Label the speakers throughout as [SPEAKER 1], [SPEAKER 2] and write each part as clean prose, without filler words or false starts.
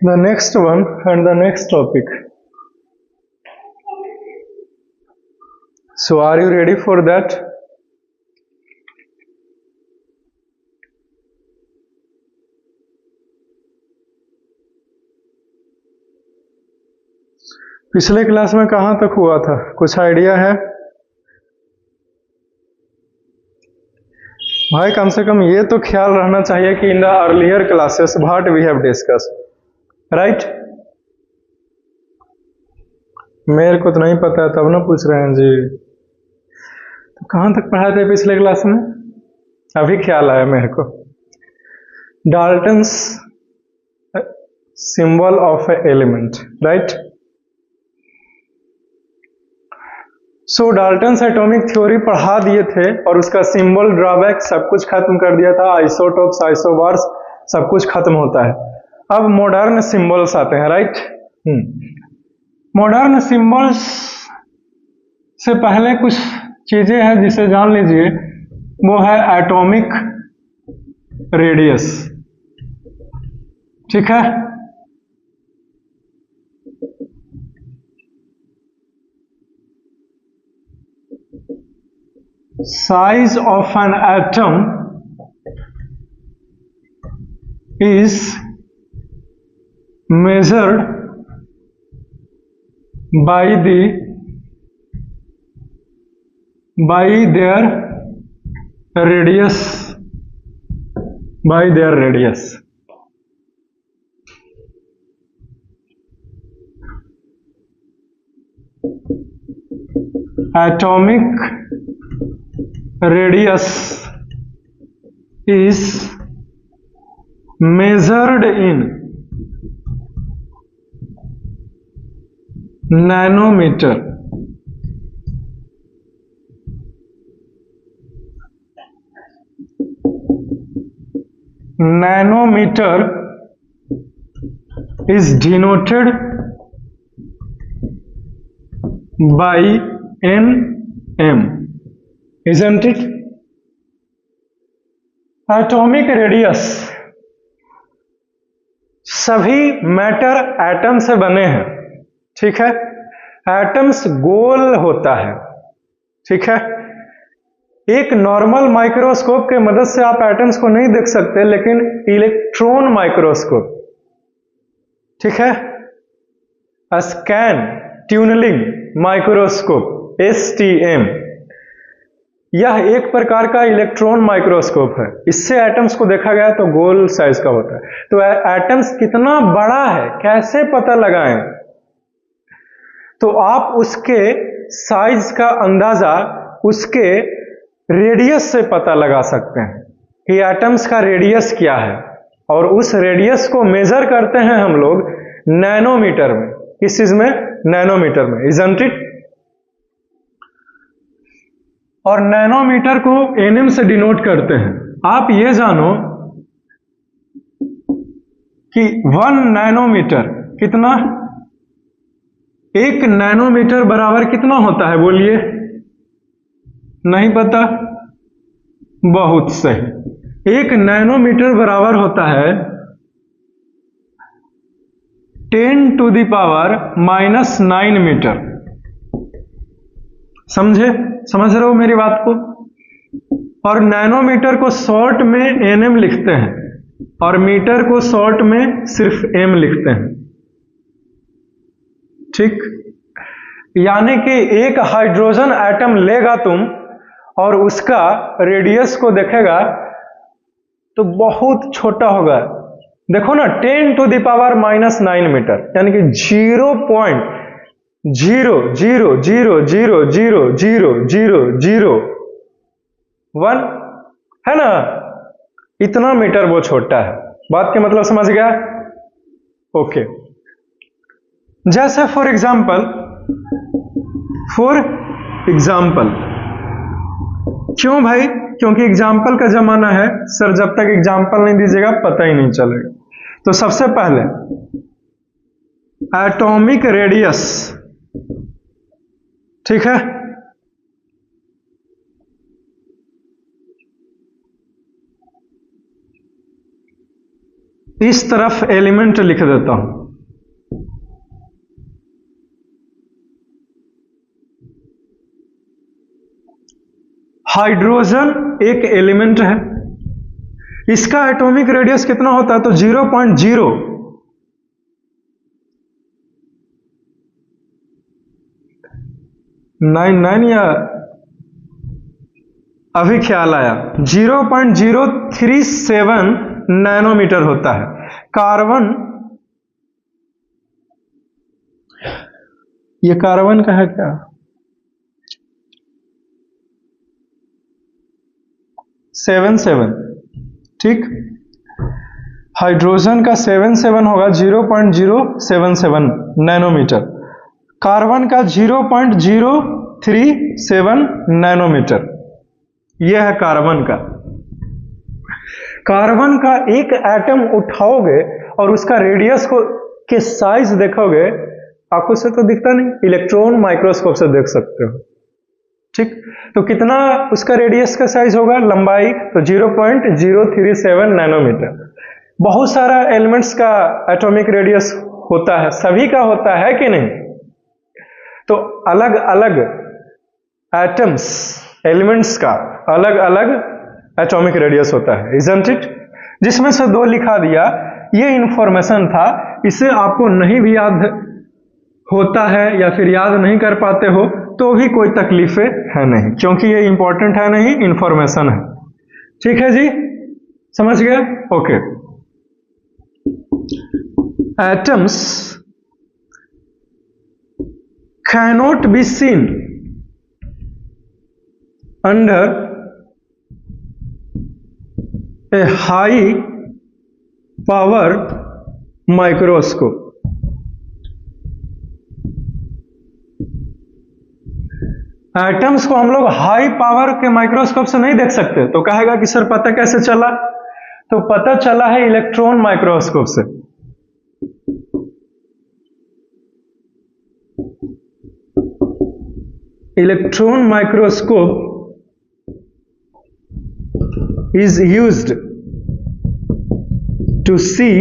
[SPEAKER 1] The next one and the next topic. So are you ready for that? पिछले class में कहाँ तक हुआ था, कुछ आइडिया है भाई? कम से कम ये तो ख्याल रहना चाहिए कि in the earlier classes what we have discuss, right? मेरे को तो नहीं पता है, तब ना पूछ रहे हैं जी। तो कहाँ तक पढ़ाए थे पिछले क्लास में? अभी ख्याल आया मेरे को। Dalton's symbol of A element, right? So Dalton's atomic theory पढ़ा दिए थे और उसका सिंबल, ड्रॉबैक सब कुछ खत्म कर दिया था। आइसोटोप्स, आइसोबार्स सब कुछ खत्म होता है। अब मॉडर्न सिंबल्स आते हैं, राइट? मॉडर्न सिंबल्स से पहले कुछ चीजें हैं जिसे जान लीजिए। वो है एटॉमिक रेडियस, ठीक है? Size of an atom is measured by their radius, atomic radius is measured in nanometer. Nanometer is denoted by nm, isn't it? Atomic radius, सभी मैटर एटम से बने हैं, ठीक है? एटम्स गोल होता है, ठीक है? एक नॉर्मल माइक्रोस्कोप के मदद से आप एटम्स को नहीं देख सकते, लेकिन इलेक्ट्रॉन माइक्रोस्कोप, ठीक है? स्कैन ट्यूनलिंग माइक्रोस्कोप, STM, यह एक प्रकार का इलेक्ट्रॉन माइक्रोस्कोप है। इससे एटम्स को देखा गया तो गोल साइज का होता है। तो एटम्स कितना बड़ा है कैसे पता लगाएं? तो आप उसके साइज का अंदाजा उसके रेडियस से पता लगा सकते हैं कि एटम्स का रेडियस क्या है, और उस रेडियस को मेजर करते हैं हम लोग नैनोमीटर में। किस चीज में? नैनोमीटर में, इजंट इट? और नैनोमीटर को nm से डिनोट करते हैं। आप ये जानो कि 1 नैनोमीटर कितना, 1 नैनोमीटर बराबर कितना होता है? बोलिए, नहीं पता? बहुत सही। 1 नैनोमीटर बराबर होता है 10⁻⁻⁹ मीटर। समझे? समझ रहे हो मेरी बात को? और नैनोमीटर को शॉर्ट में nm लिखते हैं और मीटर को शॉर्ट में सिर्फ m लिखते हैं, ठीक? यानी कि एक हाइड्रोजन एटम लेगा तुम और उसका रेडियस को देखेगा तो बहुत छोटा होगा। देखो ना, 10⁻⁻�9 मीटर, यानी कि 0.000000001 है ना? इतना मीटर वो छोटा है। बात के मतलब समझ गया? ओके। जैसे फॉर एग्जाम्पल, क्यों भाई? क्योंकि एग्जाम्पल का जमाना है सर, जब तक एग्जाम्पल नहीं दीजिएगा पता ही नहीं चलेगा। तो सबसे पहले एटॉमिक रेडियस, ठीक है? इस तरफ एलिमेंट लिख देता हूं। हाइड्रोजन एक एलिमेंट है, इसका एटॉमिक रेडियस कितना होता है? तो 0.099 या अभी ख्याल आया 0.037 नैनोमीटर होता है। कार्बन, ये कार्बन का है क्या? 77, ठीक। हाइड्रोजन का 77 होगा 0.077 नैनोमीटर, कार्बन का 0.037 नैनोमीटर। यह है कार्बन का। कार्बन का एक एटम उठाओगे और उसका रेडियस को के साइज देखोगे, आंखों से तो दिखता नहीं, इलेक्ट्रॉन माइक्रोस्कोप से देख सकते हो, ठीक। तो कितना उसका रेडियस का साइज होगा, लंबाई? तो 0.037 नैनोमीटर। बहुत सारा एलिमेंट्स का एटॉमिक रेडियस होता है, सभी का होता है कि नहीं? तो अलग अलग एटम्स, एलिमेंट्स का अलग अलग एटॉमिक रेडियस होता है, इजंट इट? जिसमें से 2 लिखा दिया, ये इंफॉर्मेशन था, इसे आपको नहीं भी याद होता है या फिर याद नहीं कर पाते हो तो भी कोई तकलीफें है नहीं, क्योंकि ये इंपॉर्टेंट है नहीं, इंफॉर्मेशन है। ठीक है जी, समझ गए? Okay. Atoms cannot be seen under a high power microscope. Atoms को हम लोग हाई पावर के माइक्रोस्कोप से नहीं देख सकते, तो कहेगा कि सर पता कैसे चला? तो पता चला है इलेक्ट्रॉन माइक्रोस्कोप से। Electron microscope is used to see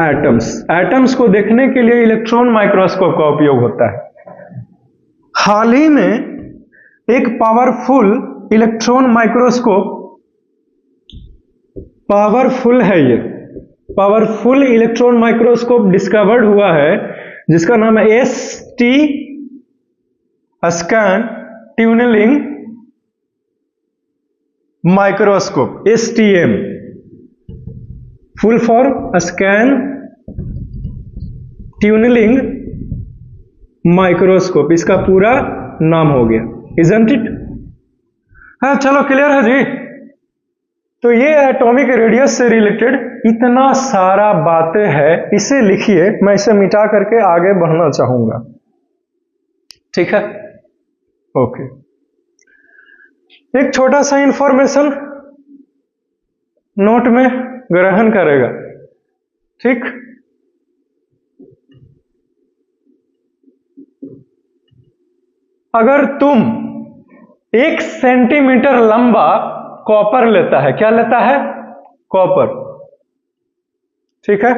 [SPEAKER 1] atoms. Atoms को देखने के लिए इलेक्ट्रॉन माइक्रोस्कोप का उपयोग होता है। हाल ही में एक पावरफुल इलेक्ट्रॉन माइक्रोस्कोप, पावरफुल है ये, पावरफुल इलेक्ट्रॉन माइक्रोस्कोप डिस्कवर्ड हुआ है, जिसका नाम है ST scan tunnelling microscope, STM, full form scan tunnelling microscope, इसका पूरा नाम हो गया, इजंट इट? हाँ, चलो क्लियर है जी। तो ये एटॉमिक रेडियस से रिलेटेड इतना सारा बातें है, इसे लिखिए, मैं इसे मिटा करके आगे बढ़ना चाहूंगा, ठीक है? ओके। एक छोटा सा इंफॉर्मेशन नोट में ग्रहण करेगा, ठीक? अगर तुम 1 सेंटीमीटर लंबा कॉपर लेता है, क्या लेता है? कॉपर, ठीक है?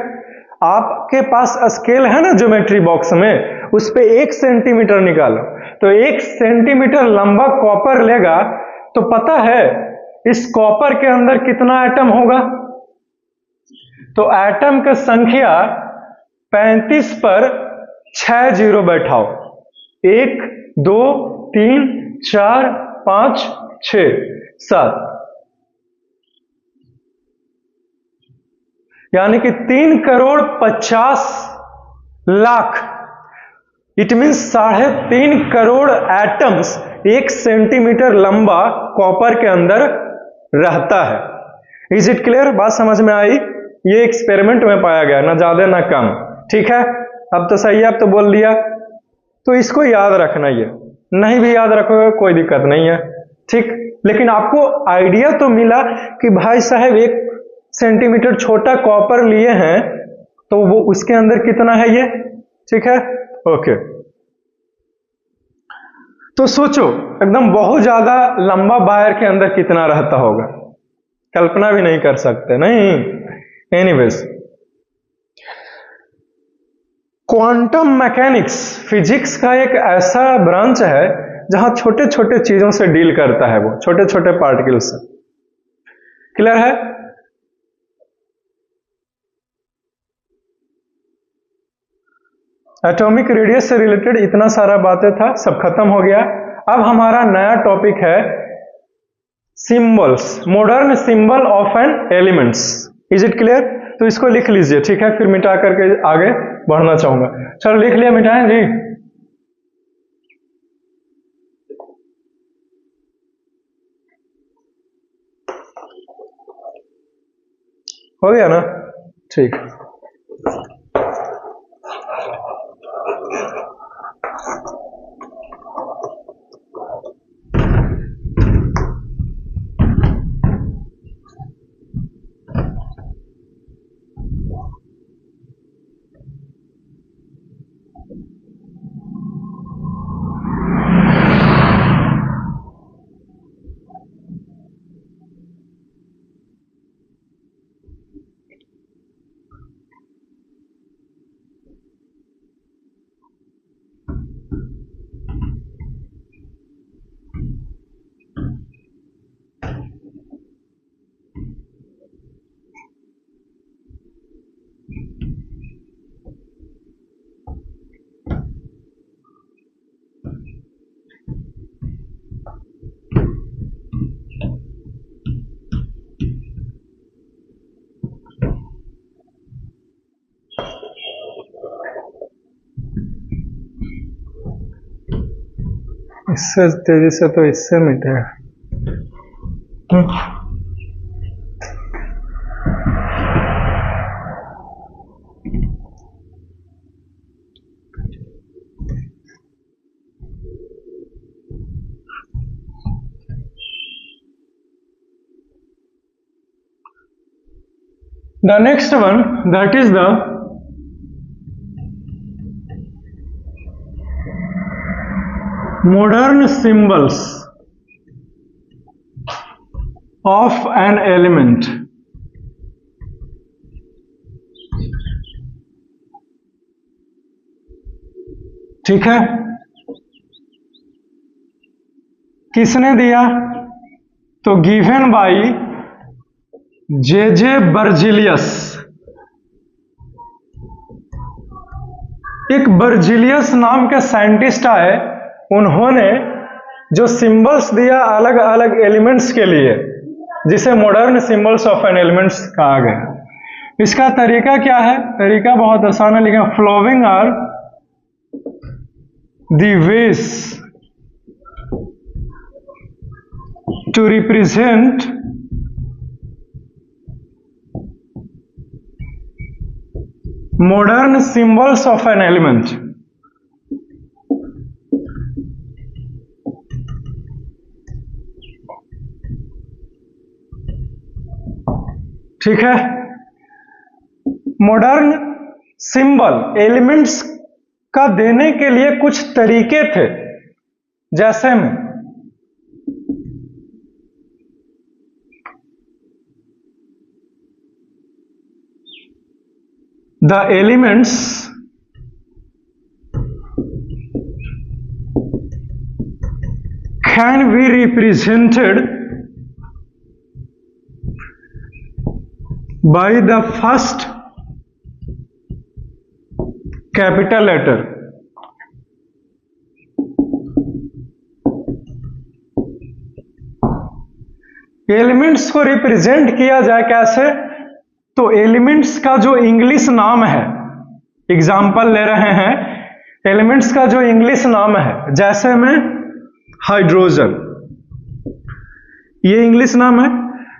[SPEAKER 1] आपके पास स्केल है ना ज्योमेट्री बॉक्स में, उस पे 1 सेंटीमीटर निकालो, तो 1 सेंटीमीटर लंबा कॉपर लेगा, तो पता है इस कॉपर के अंदर कितना एटम होगा? तो एटम की संख्या 35 पर 6 जीरो बैठाओ, 1 2 3 4 5 6 7, यानी कि 3,50,00,000, it means 3.5 crore atoms 1 centimetre लंबा कॉपर के अंदर रहता है। Is it clear? बात समझ में आई? ये एक्सपेरिमेंट में पाया गया, ना ज्यादा ना कम, ठीक है? अब तो सही है, अब तो बोल दिया, तो इसको याद रखना, ये नहीं भी याद रखोगे कोई दिक्कत नहीं है, ठीक? लेकिन आपको आइडिया तो मिला कि भाई साहब 1 सेंटीमीटर छोटा कॉपर लिए हैं, तो वो उसके अंदर कितना है ये, ठीक है? ओके। तो सोचो एकदम बहुत ज्यादा लंबा वायर के अंदर कितना रहता होगा, कल्पना भी नहीं कर सकते, नहीं? एनीवेज, क्वांटम मैकेनिक्स फिजिक्स का एक ऐसा ब्रांच है जहां छोटे छोटे चीजों से डील करता है, वो छोटे छोटे पार्टिकल से। क्लियर है? एटॉमिक रेडियस से रिलेटेड इतना सारा बातें था, सब खत्म हो गया। अब हमारा नया टॉपिक है symbols, modern symbol of an elements. Is it clear? तो इसको लिख लीजिए, ठीक है, फिर मिटा करके आगे बढ़ना चाहूंगा। चलो लिख लिया, मिटाएं जी। हो गया ना? ठीक। इससे तेजी से तो इससे मिटेगा। The next one, that is the modern symbols of an element. ठीक है, किसने दिया? तो गिवन बाई जे बर्जिलियस। एक बर्जिलियस नाम के साइंटिस्ट आए, उन्होंने जो सिंबल्स दिया अलग अलग एलिमेंट्स के लिए, जिसे modern symbols of an elements कहा गया। इसका तरीका क्या है? तरीका बहुत आसान है, लिखा following are the ways to represent modern symbols of an element। ठीक है, मॉडर्न सिंबल एलिमेंट्स का देने के लिए कुछ तरीके थे, जैसे में the elements can be represented by the first capital letter। Elements को रिप्रेजेंट किया जाए कैसे? तो एलिमेंट्स का जो इंग्लिश नाम है, एग्जाम्पल ले रहे हैं, एलिमेंट्स का जो इंग्लिश नाम है, जैसे में हाइड्रोजन, ये इंग्लिश नाम है,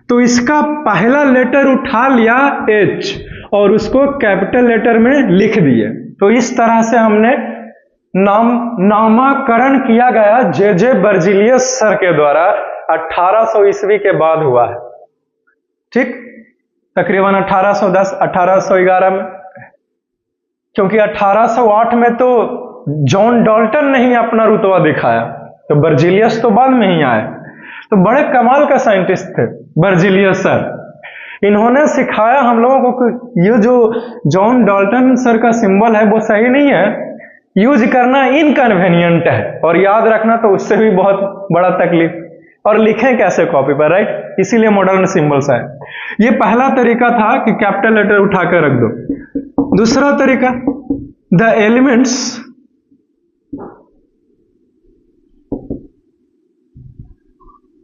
[SPEAKER 1] तो इसका पहला लेटर उठा लिया H और उसको कैपिटल लेटर में लिख दिए। तो इस तरह से हमने नामकरण किया गया जे बर्जिलियस सर के द्वारा 1800 ईस्वी के बाद हुआ है। ठीक, तकरीबन 1810 1811 में, क्योंकि 1808 में तो जॉन डाल्टन ने ही अपना रुतबा दिखाया, तो बर्जिलियस तो बाद में ही आए। तो बड़े कमाल का साइंटिस्ट थे बर्जिलियस सर। इन्होंने सिखाया हम लोगों को कि ये जो जॉन डाल्टन सर का सिंबल है वो सही नहीं है, यूज करना इनकन्वीनियंट है, और याद रखना तो उससे भी बहुत बड़ा तकलीफ, और लिखें कैसे कॉपी पर, राइट? इसीलिए मॉडर्न सिंबल्स है। ये पहला तरीका था कि कैपिटल लेटर उठा कर रख दो। दूसरा तरीका, the elements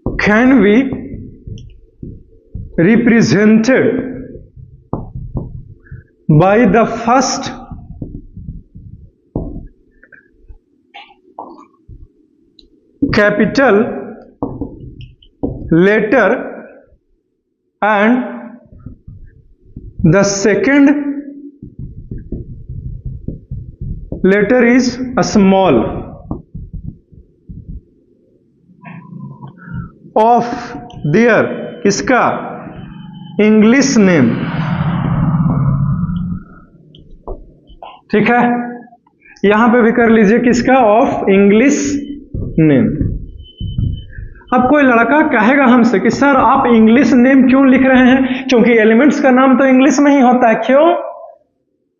[SPEAKER 1] can be represented by the first capital letter and the second letter is a small of their किसका इंग्लिश नेम, ठीक है? यहां पे भी कर लीजिए किसका, ऑफ इंग्लिश नेम। अब कोई लड़का कहेगा हमसे कि सर आप इंग्लिश नेम क्यों लिख रहे हैं, क्योंकि एलिमेंट्स का नाम तो इंग्लिश में ही होता है।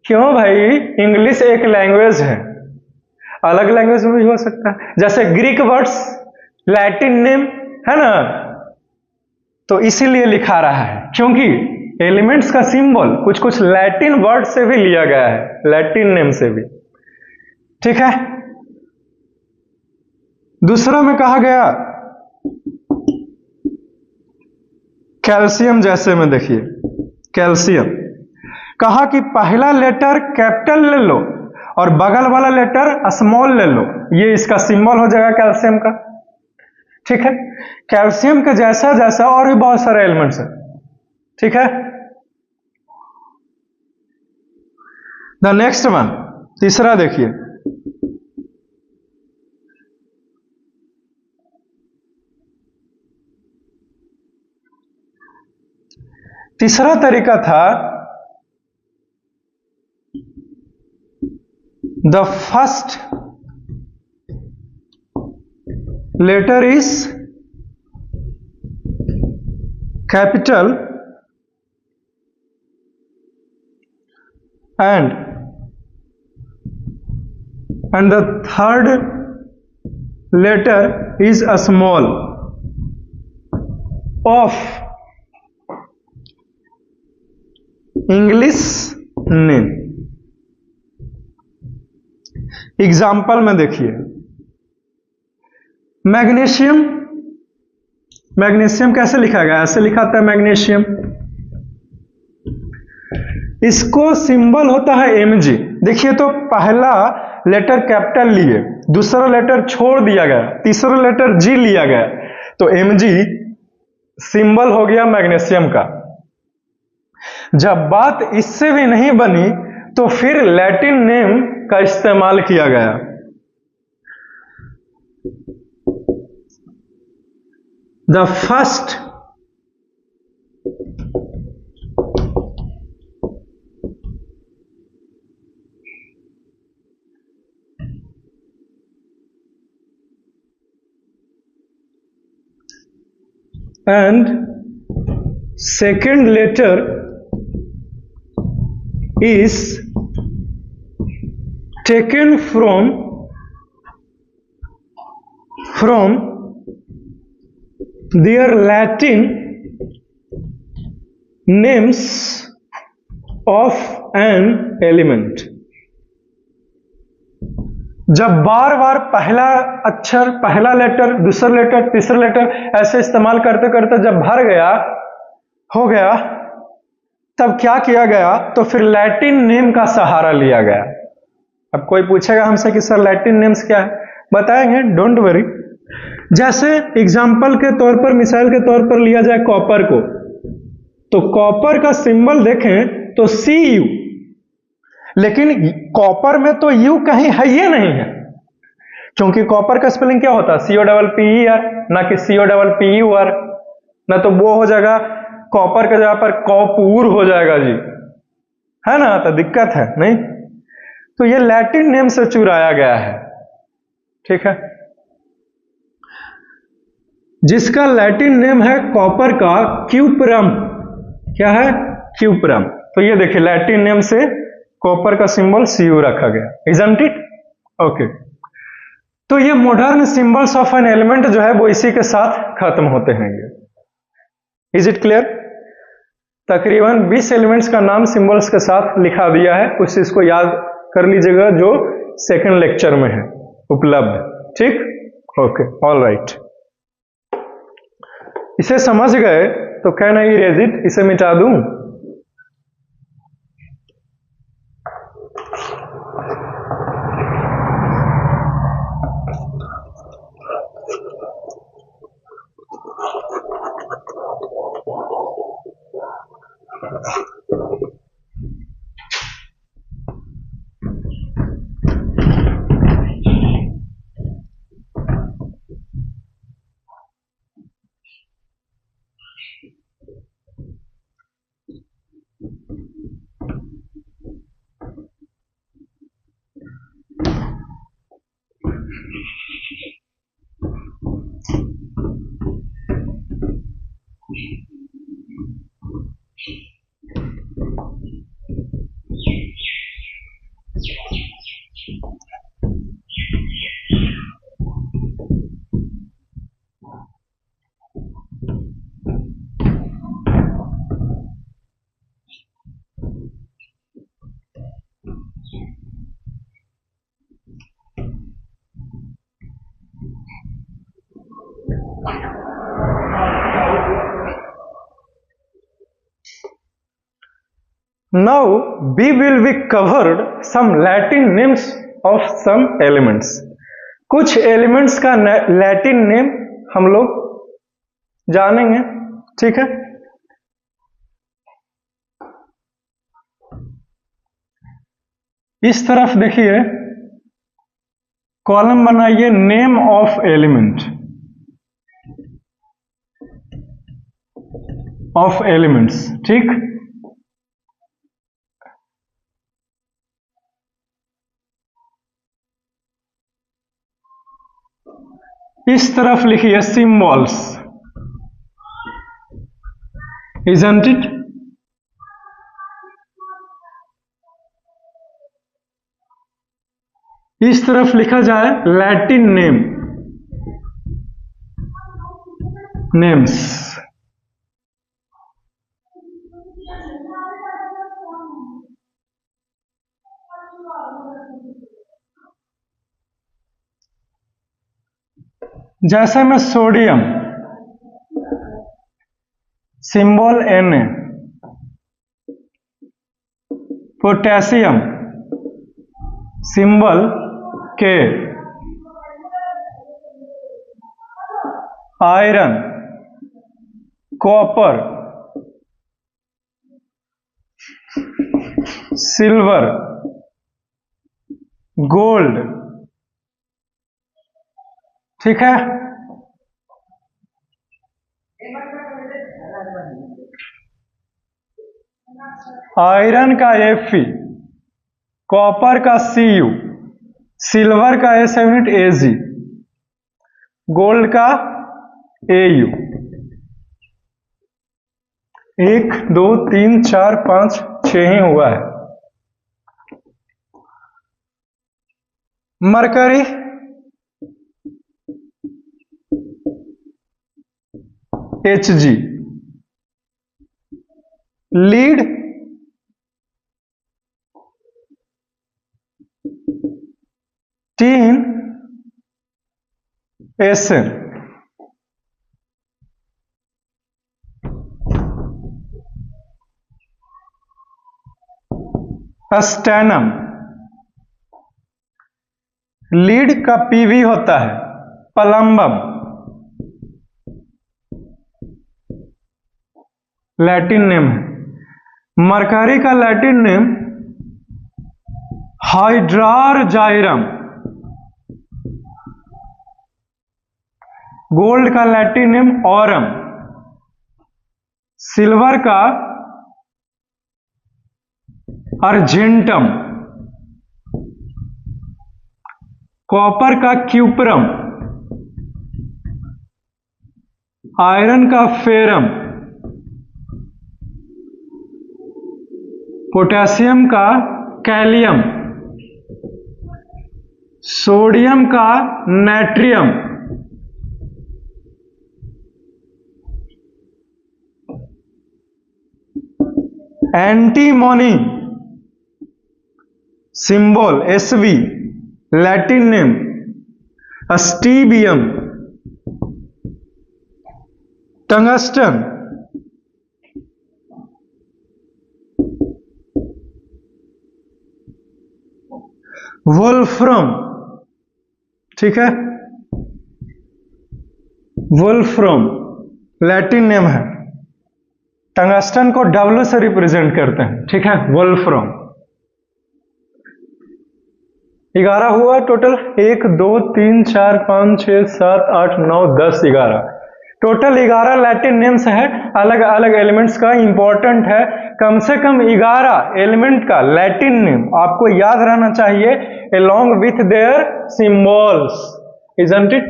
[SPEAKER 1] क्यों भाई, इंग्लिश एक लैंग्वेज है, अलग लैंग्वेज में भी हो सकता है, जैसे ग्रीक वर्ड्स लैटिन नेम है ना, तो इसीलिए लिखा रहा है क्योंकि एलिमेंट्स का सिंबल कुछ कुछ लैटिन वर्ड से भी लिया गया है, लैटिन नेम से भी, ठीक है? दूसरा में कहा गया कैल्शियम, जैसे में देखिए कैल्शियम, कहा कि पहला लेटर कैपिटल ले लो और बगल वाला लेटर स्मॉल ले लो, ये इसका सिंबल हो जाएगा कैल्शियम का, ठीक है? कैल्शियम का जैसा जैसा और भी बहुत सारे एलिमेंट्स हैं, ठीक है? द नेक्स्ट वन, तीसरा देखिए, तीसरा तरीका था the first letter is capital and the third letter is a small of English name। Example में देखिए, मैग्नीशियम, मैग्नीशियम कैसे लिखा गया, ऐसे लिखा था मैग्नीशियम, इसको सिंबल होता है Mg। देखिए तो पहला लेटर कैपिटल लिए, दूसरा लेटर छोड़ दिया गया, तीसरा लेटर G लिया गया, तो Mg सिंबल हो गया मैग्नीशियम का। जब बात इससे भी नहीं बनी तो फिर लैटिन नेम का इस्तेमाल किया गया। The first and second letter is taken from their Latin names of an element। जब बार बार पहला अक्षर, पहला लेटर, दूसरा लेटर, तीसरा लेटर ऐसे इस्तेमाल करते करते जब भर गया, हो गया, तब क्या किया गया, तो फिर लैटिन नेम का सहारा लिया गया। अब कोई पूछेगा हमसे कि सर लैटिन नेम्स क्या है, बताएंगे, डोंट वरी। जैसे एग्जाम्पल के तौर पर, मिसाल के तौर पर लिया जाए कॉपर को, तो कॉपर का सिंबल देखें तो Cu, लेकिन कॉपर में तो U कहीं है ये नहीं है, क्योंकि कॉपर का स्पेलिंग क्या होता है, COPPER, ना कि COPPUR, ना तो वो हो जाएगा कॉपर के जगह पर कॉपूर हो जाएगा जी, है ना, तो दिक्कत है नहीं। तो ये लैटिन नेम से चुराया गया है, ठीक है? जिसका लैटिन नेम है कॉपर का क्यूपरम, क्या है, क्यूप्रम। तो ये देखिए लैटिन नेम से कॉपर का सिंबल Cu रखा गया, इजंट इट? ओके। तो ये modern symbols of an element जो है वो इसी के साथ खत्म होते हैं। Is it clear? तकरीबन 20 एलिमेंट्स का नाम सिंबल्स के साथ लिखा दिया है, कुछ इसको याद कर लीजिएगा जो सेकंड लेक्चर में है उपलब्ध, ठीक? Okay, all right. इसे समझ गए तो कैन आई इरेज इट, इसे मिटा दूं? Now we will be covered some Latin names of some elements. कुछ एलिमेंट्स का लैटिन नेम हम लोग जानेंगे, ठीक है? इस तरफ देखिए, कॉलम बनाइए name of element, of elements, ठीक? इस तरफ लिखिए सिंबल्स, इजंट इट? इस तरफ लिखा जाए लैटिन नेम, नेम्स। जैसे में sodium symbol Na, potassium symbol K, iron, copper, silver, gold, ठीक है? आयरन का Fe, कॉपर का Cu, सिल्वर का A7Ag, गोल्ड का Au। 1 2 3 4 5 6 ही हुआ है। Mercury Hg, lead tin Sn, stannum, lead का Pv होता है पलम्बम, लैटिन नेम है। मरकरी का लैटिन नेम हाइड्रारजाइरम, गोल्ड का लैटिन नेम ऑरम, सिल्वर का अर्जेंटम, कॉपर का क्यूप्रम, आयरन का फेरम, पोटेशियम का कैलियम, सोडियम का natrium, antimony symbol SV, Latin name stibium, tungsten, wolfram, ठीक है, वोल्फ्रम लैटिन नेम है, टंगस्टन को W से रिप्रेजेंट करते हैं, ठीक है, वोल्फ्रम। 11 हुआ टोटल, 1 2 3 4 5 6 7 8 9 10 11, टोटल 11 लैटिन नेम्स है, अलग अलग एलिमेंट्स का। इंपॉर्टेंट है कम से कम 11 एलिमेंट का लैटिन नेम आपको याद रहना चाहिए along with their symbols, isn't it?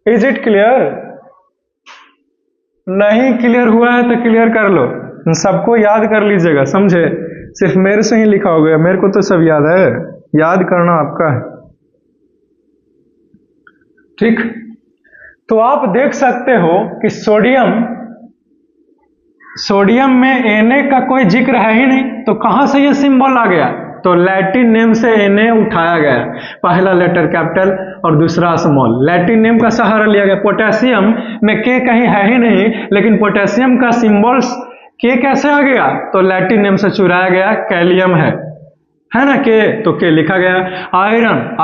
[SPEAKER 1] Is it clear? नहीं क्लियर हुआ है तो क्लियर कर लो, सबको याद कर लीजिएगा, समझे? सिर्फ मेरे से ही लिखा हो गया, मेरे को तो सब याद है, याद करना आपका है, ठीक। तो आप देख सकते हो कि सोडियम में Na का कोई जिक्र है ही नहीं, तो कहां से ये सिंबल आ गया? तो लैटिन नेम से Na उठाया गया, पहला लेटर कैपिटल और दूसरा स्मॉल, लैटिन नेम का सहारा लिया गया। पोटेशियम में K कहीं है ही नहीं, लेकिन पोटेशियम का सिंबल्स K कैसे आ गया? तो लैटिन नेम से चुराया गया, कैलियम है ना K, तो K लिखा गया।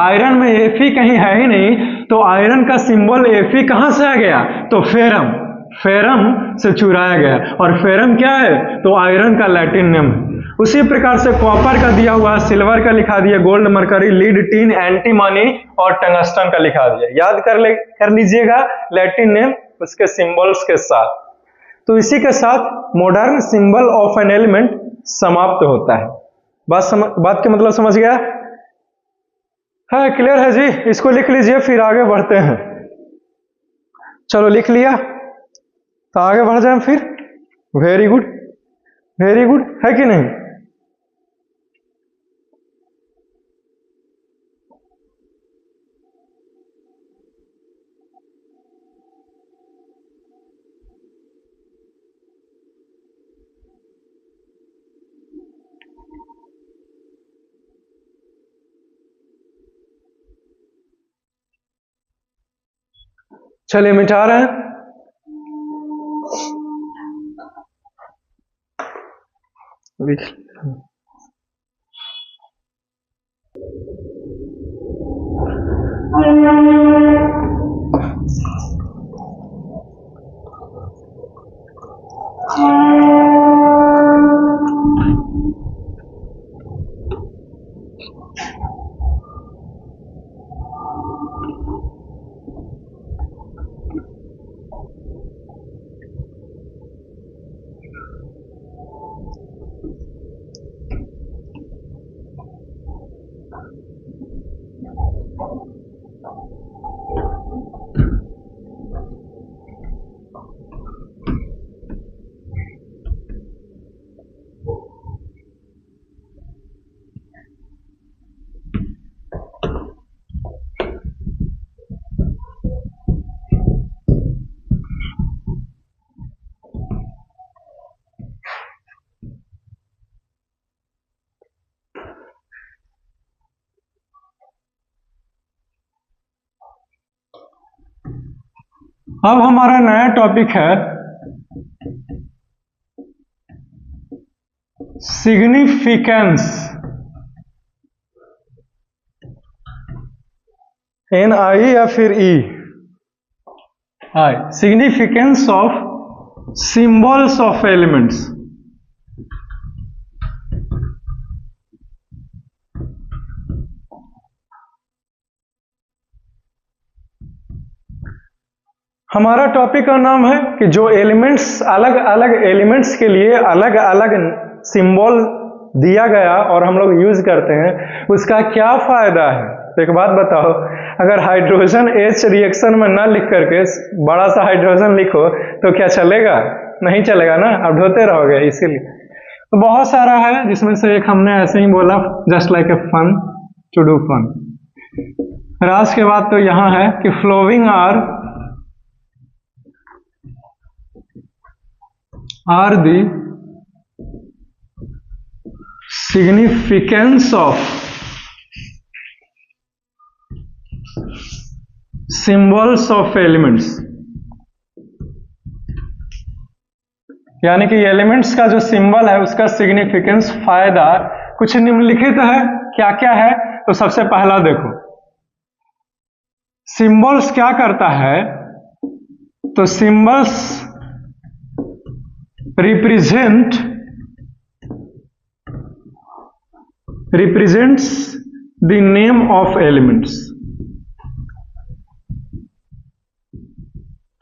[SPEAKER 1] आयरन में Fe कहीं है ही नहीं, तो आयरन का सिंबल Fe कहां से आ गया? तो फेरम से चुराया गया, और फेरम क्या है? तो आयरन का लैटिन नेम। उसी प्रकार से कॉपर का दिया हुआ, सिल्वर का लिखा दिया, gold, mercury, lead, tin, antimony और टंगस्टन का लिखा दिया। याद कर लीजिएगा लैटिन नेम उसके सिंबल्स के साथ। तो इसी के साथ modern symbol of an element समाप्त होता है। बात के मतलब समझ गया? हाँ, क्लियर है जी? इसको लिख लीजिए, फिर आगे बढ़ते हैं। चलो लिख लिया तो आगे बढ़ जाए फिर। वेरी गुड, है कि नहीं? चलिए मिटा रहे हैं। अब हमारा नया टॉपिक है सिग्निफिकेंस, NI या फिर E I, significance of symbols of elements. हमारा टॉपिक का नाम है कि जो एलिमेंट्स, अलग अलग एलिमेंट्स के लिए अलग अलग सिंबल दिया गया और हम लोग यूज करते हैं, उसका क्या फायदा है। तो एक बात बताओ, अगर हाइड्रोजन H रिएक्शन में ना लिख करके बड़ा सा हाइड्रोजन लिखो तो क्या चलेगा? नहीं चलेगा ना, अब ढोते रहोगे। इसीलिए तो बहुत सारा है, जिसमें से एक हमने ऐसे ही बोला, just like a fun, to do fun. राज के बाद तो यहां है कि flowing are the significance of symbols of elements, यानी कि एलिमेंट्स का जो सिंबल है उसका सिग्निफिकेंस, फायदा कुछ निम्नलिखित है। क्या क्या है? तो सबसे पहला देखो, सिंबल्स क्या करता है, तो symbols represents the name of elements.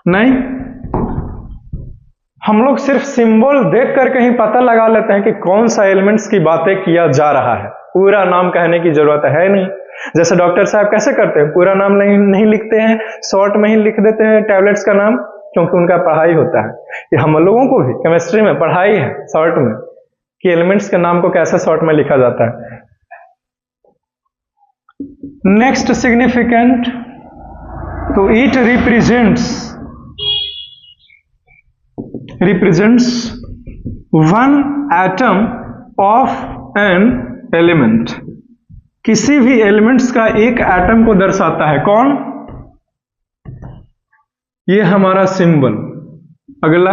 [SPEAKER 1] नहीं, हम लोग सिर्फ सिंबल देख कर कहीं पता लगा लेते हैं कि कौन सा एलिमेंट्स की बातें किया जा रहा है, पूरा नाम कहने की जरूरत है नहीं। जैसे डॉक्टर साहब कैसे करते हैं, पूरा नाम नहीं लिखते हैं, शॉर्ट में ही लिख देते हैं टैबलेट्स का नाम, क्योंकि उनका पढ़ाई होता है। ये हम लोगों को भी केमिस्ट्री में पढ़ाई है शॉर्ट में, कि एलिमेंट्स के नाम को कैसे शॉर्ट में लिखा जाता है। नेक्स्ट सिग्निफिकेंट, तो it represents one atom of an element। किसी भी एलिमेंट्स का एक एटम को दर्शाता है। कौन? ये हमारा सिंबल। अगला,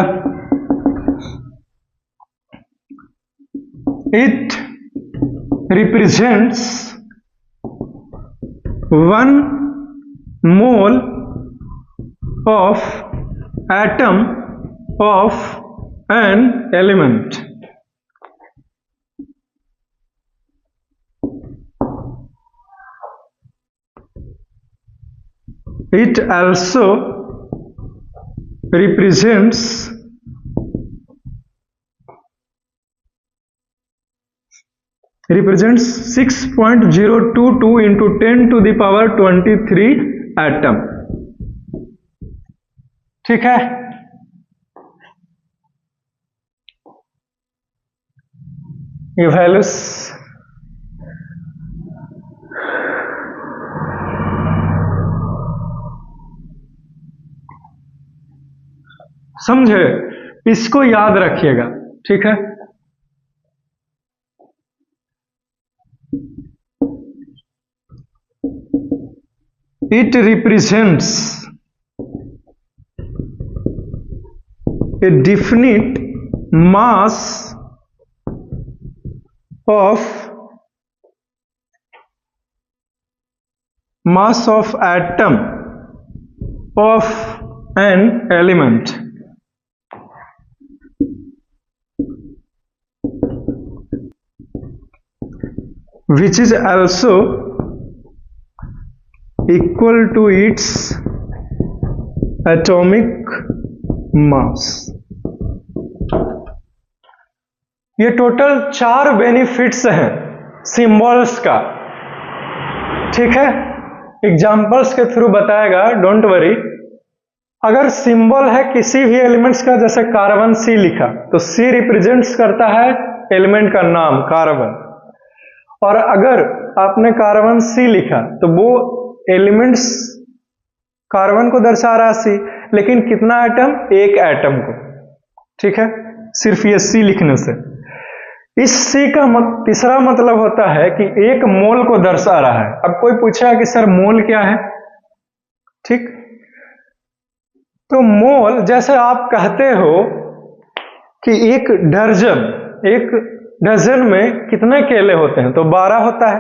[SPEAKER 1] it represents one mole of atom of an element। It also represents 6.022 into 10 to the power 23 atom. ठीक है, ये वैल्यूज समझे, इसको याद रखिएगा। ठीक है, it represents A definite mass of atom of an element, which is also equal to its atomic mass। ये टोटल 4 बेनिफिट्स हैं सिंबल्स का। ठीक है, एग्जाम्पल्स के थ्रू बताएगा, डोंट वरी। अगर सिंबल है किसी भी एलिमेंट्स का, जैसे कार्बन C लिखा, तो C रिप्रेजेंट्स करता है एलिमेंट का नाम कार्बन, और अगर आपने कार्बन C लिखा तो वो एलिमेंट्स कार्बन को दर्शा रहा C, लेकिन कितना एटम? एक एटम को। ठीक है, सिर्फ ये C लिखने से। इस C का तीसरा मतलब होता है कि एक मोल को दर्शा रहा है। अब कोई पूछा कि सर मोल क्या है? ठीक, तो मोल, जैसे आप कहते हो कि एक डजन में कितने केले होते हैं, तो 12 होता है,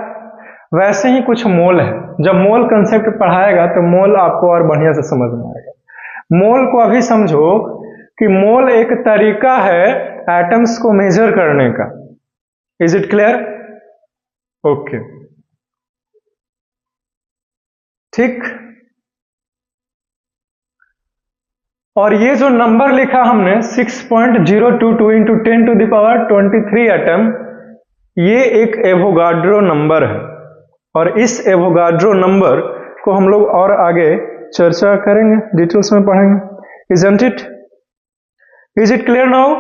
[SPEAKER 1] वैसे ही कुछ मोल है। जब मोल कंसेप्ट पढ़ाएगा तो मोल आपको और बढ़िया से समझ में आएगा। मोल को अभी समझो कि मोल एक तरीका है एटम्स को मेजर करने का। Is it clear? ओके, ठीक। और ये जो नंबर लिखा हमने 6.022 into 10 to the power 23 atom, ये एक एवोगाड्रो नंबर है, और इस एवोगाड्रो नंबर को हम लोग और आगे चर्चा करेंगे, डिटेल्स में पढ़ेंगे। Isn't it? Is it clear now?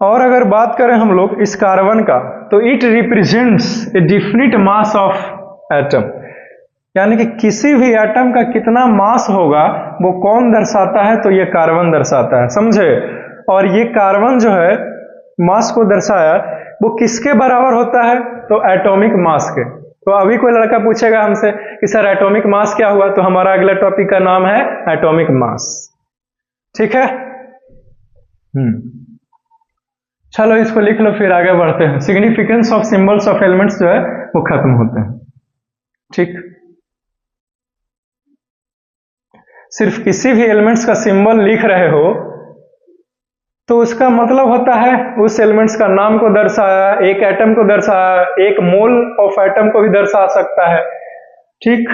[SPEAKER 1] और अगर बात करें हम लोग इस कार्बन का, तो it represents A definite mass of atom, यानी कि किसी भी एटम का कितना मास होगा वो कौन दर्शाता है, तो ये कार्बन दर्शाता है, समझे। और ये कार्बन जो है मास को दर्शाया, वो किसके बराबर होता है, तो एटॉमिक मास के। तो अभी कोई लड़का पूछेगा हमसे कि सर एटॉमिक मास क्या हुआ, तो हमारा अगला टॉपिक का नाम है एटॉमिक मास, ठीक है। चलो इसको लिख लो, फिर आगे बढ़ते हैं। Significance of symbols of elements जो है वो खत्म होते हैं, ठीक। सिर्फ किसी भी एलिमेंट्स का सिंबल लिख रहे हो तो उसका मतलब होता है उस एलिमेंट्स का नाम को दर्शाया, एक एटम को दर्शाया, एक मोल ऑफ एटम को भी दर्शा सकता है, ठीक।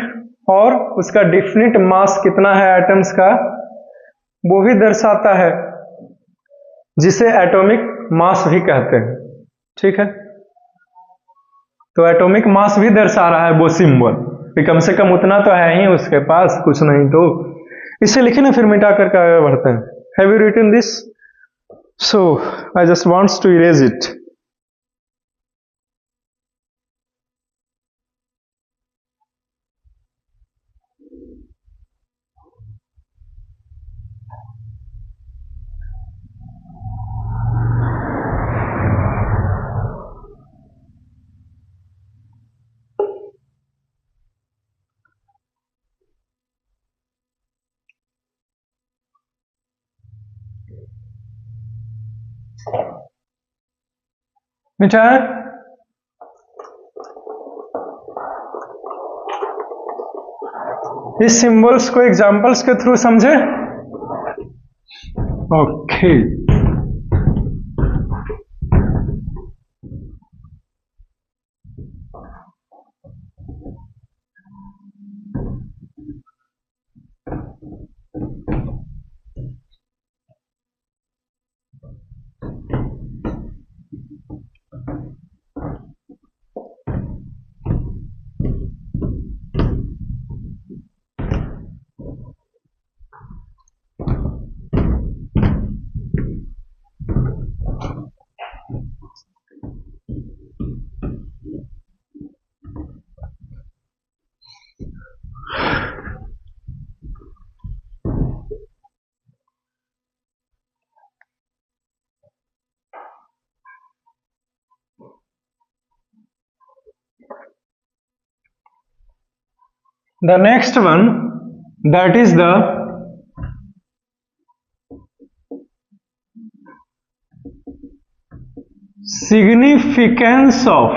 [SPEAKER 1] और उसका डिफिनिट मास कितना है एटम्स का वो भी दर्शाता है, जिसे एटॉमिक मास भी कहते हैं, ठीक है। तो एटॉमिक मास भी दर्शा रहा है वो सिंबल, कम से कम उतना तो है ही उसके पास, कुछ नहीं तो। इसे लिखे ना, फिर मिटा करके आगे बढ़ते हैं। Have you written this? So I just wants to erase it. मिटाए? इस सिंबल्स को एग्जांपल्स के थ्रू समझे? Okay. The next one, that is the significance of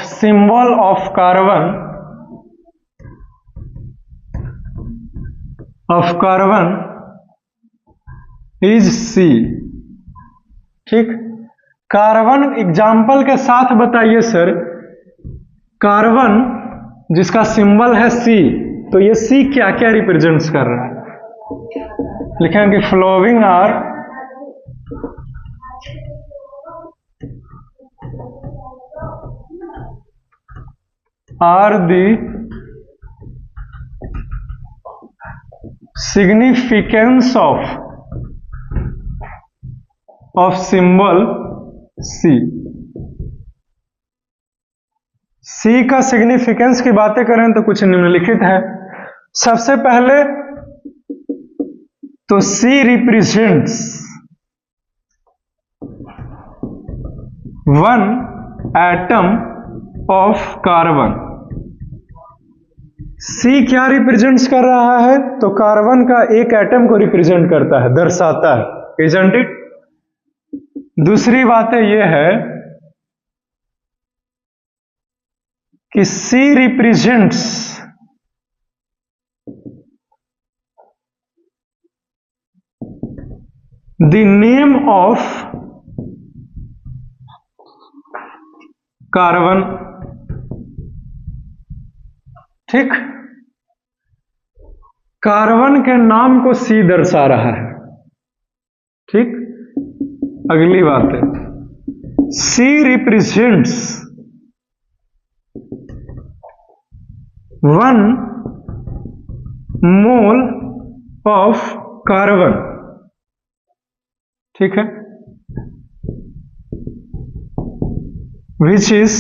[SPEAKER 1] symbol of carbon is C, ठीक। कार्बन एग्जाम्पल के साथ बताइए सर, कार्बन जिसका सिंबल है C, तो ये C क्या क्या रिप्रेजेंट्स कर रहा है? लिखेंगे following are the significance of symbol C। C का सिग्निफिकेंस की बातें करें तो कुछ निम्नलिखित है। सबसे पहले तो C represents one atom of carbon. C क्या रिप्रेजेंट्स कर रहा है, तो कार्बन का एक एटम को रिप्रेजेंट करता है, दर्शाता है, इजंट इट। दूसरी बात यह है कि C represents the name of carbon, ठीक। कार्बन के नाम को C दर्शा रहा है, ठीक। अगली बात है C represents one mole of carbon, ठीक है, which is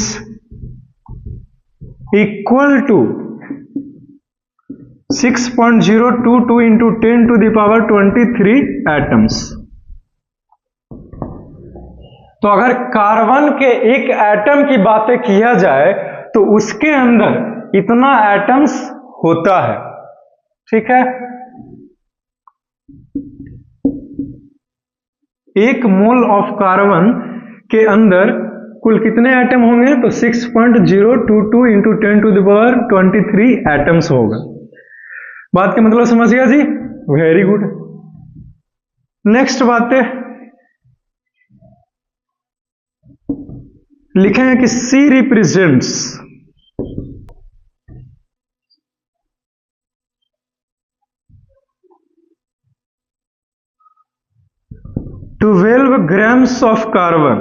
[SPEAKER 1] equal to 6.022 into 10 to the power 23 atoms. तो अगर कार्बन के एक एटम की बातें किया जाए तो उसके अंदर इतना एटम्स होता है, ठीक है। एक मोल ऑफ कार्बन के अंदर कुल कितने एटम होंगे? तो 6.022 into 10 to the power 23 atoms होगा। बात का मतलब समझ गया जी? Very good. नेक्स्ट बात है, लिखेंगे कि C represents twelve grams of carbon.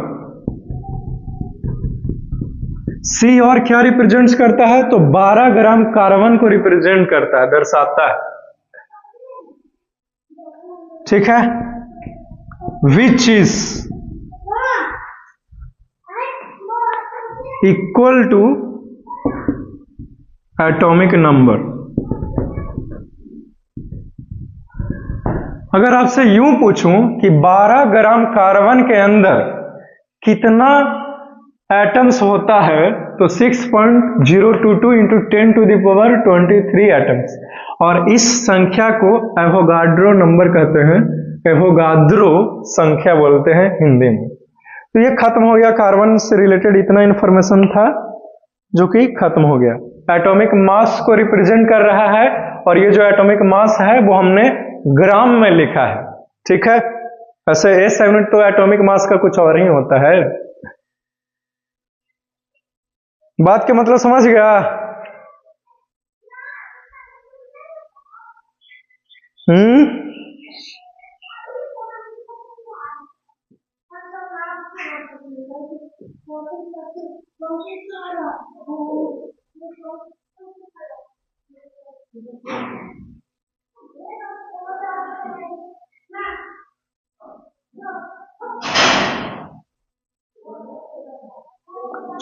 [SPEAKER 1] C और क्या रिप्रेजेंट्स करता है? तो 12 ग्राम कार्बन को रिप्रेजेंट करता है, दर्शाता है, ठीक है। Which is equal to atomic number. अगर आपसे यूं पूछूं कि 12 ग्राम कार्बन के अंदर कितना एटम्स होता है, तो 6.022 into 10 to the power 23 atoms. और इस संख्या को एवोगाड्रो नंबर कहते हैं, एवोगाद्रो संख्या बोलते हैं हिंदी में। तो ये खत्म हो गया, कार्बन से रिलेटेड इतना इंफॉर्मेशन था जो कि खत्म हो गया। एटॉमिक मास को रिप्रेजेंट कर रहा है, और ये जो एटॉमिक मास है वो हमने ग्राम में लिखा है, ठीक है। ऐसे एस यूनिट तो एटॉमिक मास का कुछ और ही होता है। बात के मतलब समझ गया?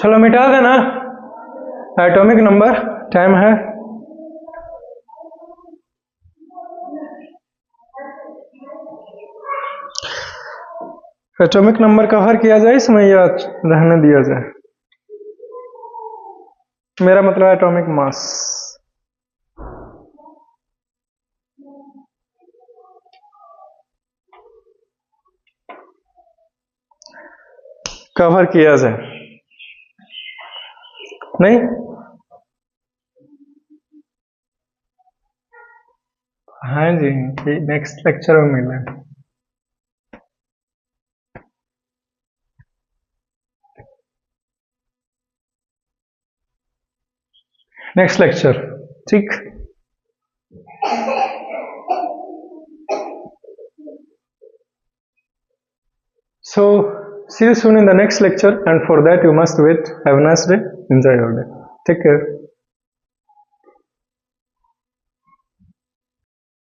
[SPEAKER 1] चलो मिटा देना एटॉमिक नंबर, टाइम है। एटॉमिक नंबर कवर किया जाए इसमें या रहने दिया जाए? मेरा मतलब एटॉमिक मास। कवर किया जाए? नहीं? हाँ जी, नेक्स्ट लेक्चर में मिले। नेक्स्ट लेक्चर, ठीक। So see you soon in the next lecture, and for that you must wait. Have a nice day. Enjoy your day. Take care.